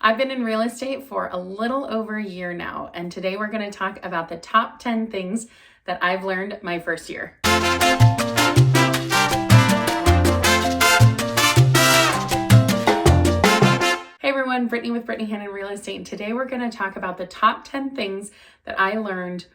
I've been in real estate for a little over a year now, and today we're going to talk about the top 10 things that I've learned my first year. Hey everyone, Brittany with Brittany Hannon Real Estate, and today we're going to talk about the top 10 things that I learned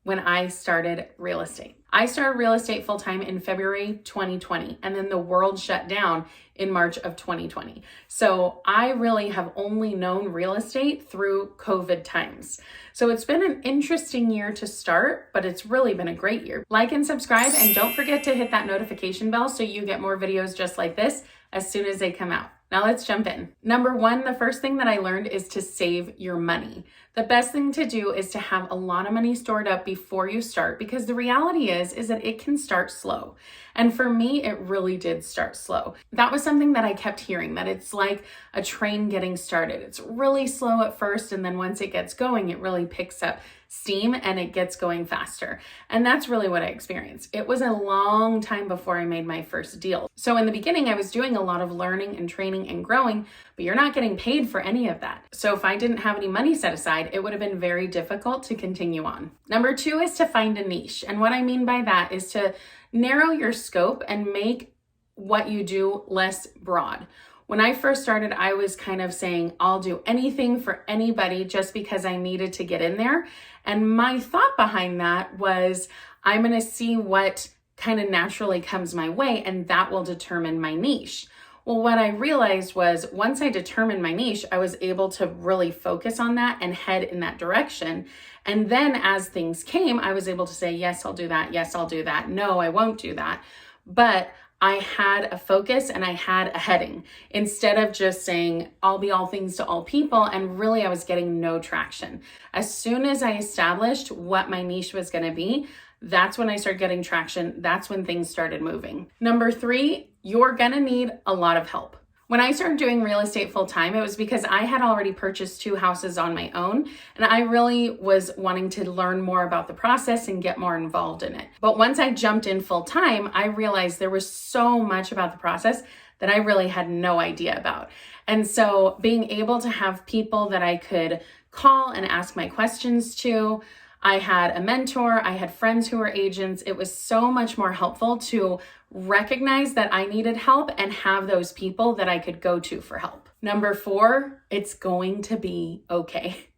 when I started real estate. I started real estate full-time in February 2020, and then the world shut down in March of 2020. So I really have only known real estate through COVID times. So it's been an interesting year to start, but it's really been a great year. Like and subscribe, and don't forget to hit that notification bell so you get more videos just like this as soon as they come out. Now let's jump in. Number one, the first thing that I learned is to save your money. The best thing to do is to have a lot of money stored up before you start, because the reality is that it can start slow. And for me, it really did start slow. That was something that I kept hearing, that it's like a train getting started. It's really slow at first, and then once it gets going, it really picks up steam and it gets going faster. And that's really what I experienced. It was a long time before I made my first deal. So in the beginning, I was doing a lot of learning and training and growing, but you're not getting paid for any of that. So if I didn't have any money set aside, it would have been very difficult to continue on. Number two is to find a niche. And what I mean by that is to narrow your scope and make what you do less broad. When I first started, I was kind of saying, I'll do anything for anybody just because I needed to get in there. And my thought behind that was, I'm going to see what kind of naturally comes my way, and that will determine my niche. Well, what I realized was once I determined my niche, I was able to really focus on that and head in that direction. And then as things came, I was able to say, yes, I'll do that. Yes, I'll do that. No, I won't do that. But I had a focus and I had a heading instead of just saying, I'll be all things to all people. And really, I was getting no traction. As soon as I established what my niche was going to be, that's when I started getting traction. That's when things started moving. Number three, you're going to need a lot of help. When I started doing real estate full time, it was because I had already purchased 2 houses on my own, and I really was wanting to learn more about the process and get more involved in it. But once I jumped in full time, I realized there was so much about the process that I really had no idea about. And so being able to have people that I could call and ask my questions to, I had a mentor, I had friends who were agents. It was so much more helpful to recognize that I needed help and have those people that I could go to for help. Number 4, it's going to be okay.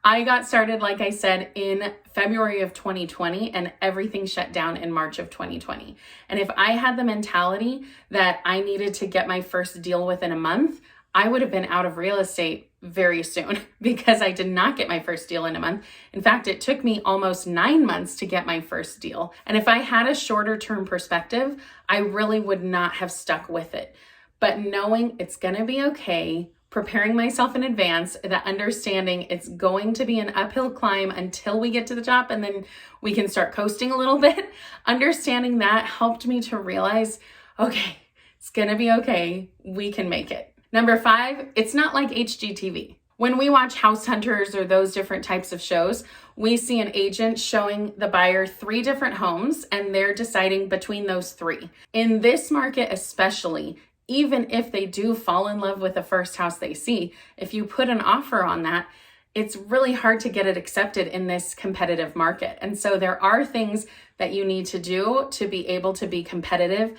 I got started, like I said, in February of 2020, and everything shut down in March of 2020. And if I had the mentality that I needed to get my first deal within a month, I would have been out of real estate very soon, because I did not get my first deal in a month. In fact, it took me almost 9 months to get my first deal. And if I had a shorter term perspective, I really would not have stuck with it. But knowing it's going to be okay, preparing myself in advance, that understanding it's going to be an uphill climb until we get to the top, and then we can start coasting a little bit. Understanding that helped me to realize, okay, it's going to be okay. We can make it. Number 5, it's not like HGTV. When we watch House Hunters or those different types of shows, we see an agent showing the buyer 3 different homes and they're deciding between those 3. In this market especially, even if they do fall in love with the first house they see, if you put an offer on that, it's really hard to get it accepted in this competitive market. And so there are things that you need to do to be able to be competitive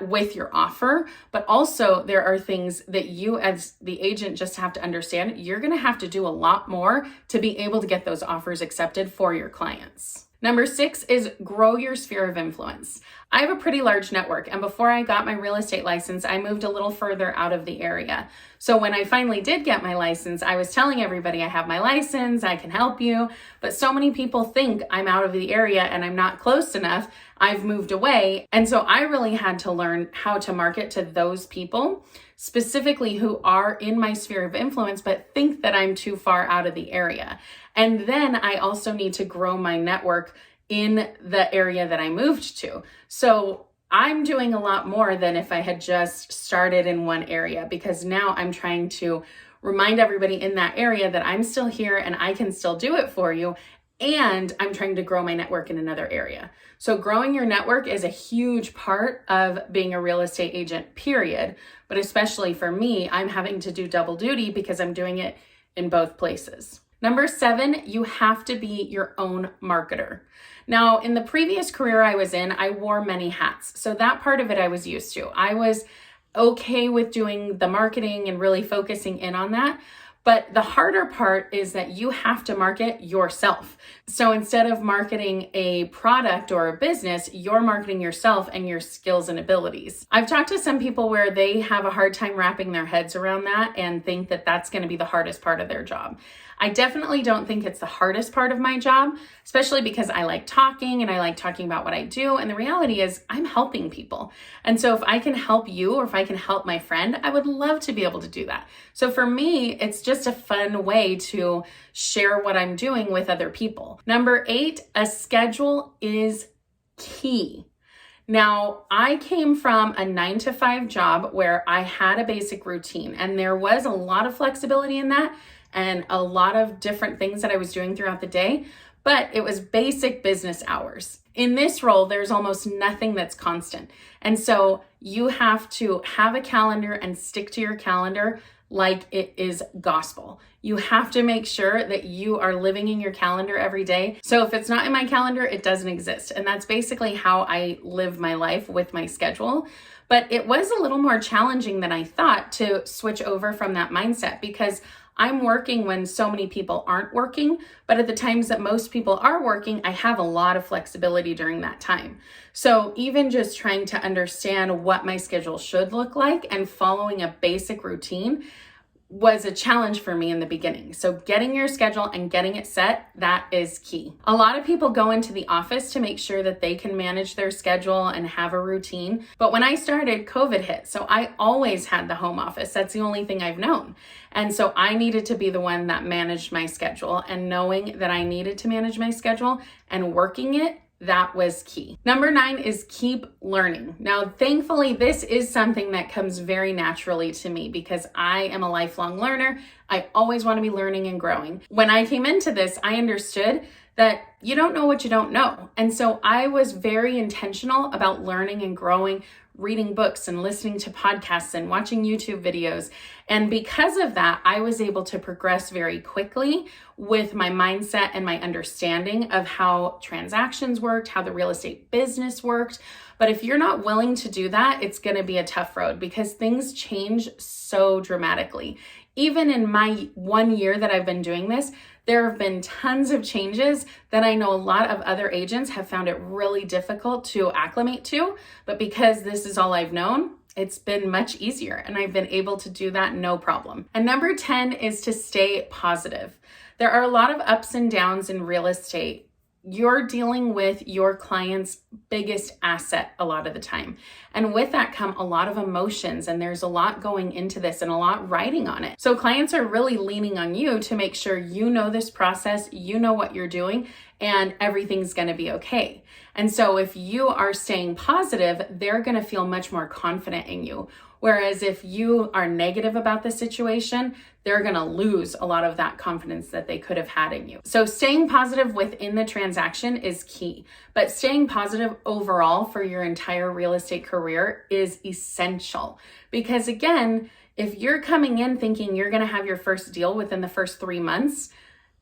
with your offer, but also there are things that you as the agent just have to understand. You're going to have to do a lot more to be able to get those offers accepted for your clients. Number 6 is grow your sphere of influence. I have a pretty large network, and before I got my real estate license, I moved a little further out of the area. So when I finally did get my license, I was telling everybody I have my license, I can help you, but so many people think I'm out of the area and I'm not close enough. I've moved away. And so I really had to learn how to market to those people, specifically who are in my sphere of influence, but think that I'm too far out of the area. And then I also need to grow my network in the area that I moved to. So I'm doing a lot more than if I had just started in one area, because now I'm trying to remind everybody in that area that I'm still here and I can still do it for you. and I'm trying to grow my network in another area. So growing your network is a huge part of being a real estate agent, period. But especially for me, I'm having to do double duty because I'm doing it in both places. Number 7, you have to be your own marketer. Now, in the previous career I was in, I wore many hats. So that part of it I was used to. I was okay with doing the marketing and really focusing in on that. But the harder part is that you have to market yourself. So instead of marketing a product or a business, you're marketing yourself and your skills and abilities. I've talked to some people where they have a hard time wrapping their heads around that and think that that's going to be the hardest part of their job. I definitely don't think it's the hardest part of my job, especially because I like talking and I like talking about what I do. And the reality is I'm helping people. And so if I can help you or if I can help my friend, I would love to be able to do that. So for me, it's just a fun way to share what I'm doing with other people. Number 8, a schedule is key. Now, I came from a 9-to-5 job where I had a basic routine, and there was a lot of flexibility in that and a lot of different things that I was doing throughout the day, but it was basic business hours. In this role, there's almost nothing that's constant. And so you have to have a calendar and stick to your calendar like it is gospel. You have to make sure that you are living in your calendar every day. So if it's not in my calendar, it doesn't exist. And that's basically how I live my life with my schedule. But it was a little more challenging than I thought to switch over from that mindset because I'm working when so many people aren't working, but at the times that most people are working, I have a lot of flexibility during that time. So even just trying to understand what my schedule should look like and following a basic routine was a challenge for me in the beginning. So getting your schedule and getting it set, that is key. A lot of people go into the office to make sure that they can manage their schedule and have a routine. But when I started, COVID hit. So I always had the home office. That's the only thing I've known. And so I needed to be the one that managed my schedule, and knowing that I needed to manage my schedule and working it, that was key. Number 9 is keep learning. Now, thankfully, this is something that comes very naturally to me because I am a lifelong learner. I always want to be learning and growing. When I came into this, I understood that you don't know what you don't know. And so I was very intentional about learning and growing, reading books and listening to podcasts and watching YouTube videos. And because of that, I was able to progress very quickly with my mindset and my understanding of how transactions worked, how the real estate business worked. But if you're not willing to do that, it's going to be a tough road because things change so dramatically. Even in my 1 year that I've been doing this, there have been tons of changes that I know a lot of other agents have found it really difficult to acclimate to. But because this is all I've known, it's been much easier and I've been able to do that no problem. And number 10 is to stay positive. There are a lot of ups and downs in real estate. You're dealing with your client's biggest asset a lot of the time. And with that come a lot of emotions, and there's a lot going into this and a lot riding on it. So clients are really leaning on you to make sure you know this process, you know what you're doing, and everything's going to be okay. And so if you are staying positive, they're going to feel much more confident in you. Whereas if you are negative about the situation, they're going to lose a lot of that confidence that they could have had in you. So staying positive within the transaction is key, but staying positive overall for your entire real estate career is essential. Because again, if you're coming in thinking you're going to have your first deal within the first 3 months,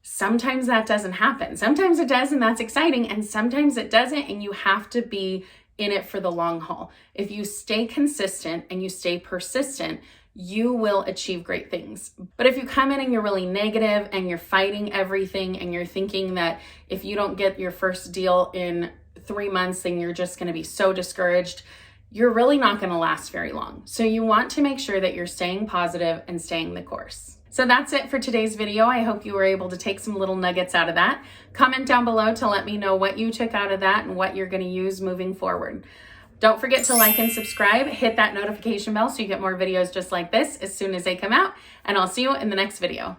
sometimes that doesn't happen. Sometimes it does, and that's exciting. And sometimes it doesn't, and you have to be in it for the long haul. If you stay consistent and you stay persistent, you will achieve great things. But if you come in and you're really negative and you're fighting everything and you're thinking that if you don't get your first deal in 3 months, then you're just going to be so discouraged, you're really not going to last very long. So you want to make sure that you're staying positive and staying the course. So that's it for today's video. I hope you were able to take some little nuggets out of that. Comment down below to let me know what you took out of that and what you're going to use moving forward. Don't forget to like and subscribe. Hit that notification bell so you get more videos just like this as soon as they come out. And I'll see you in the next video.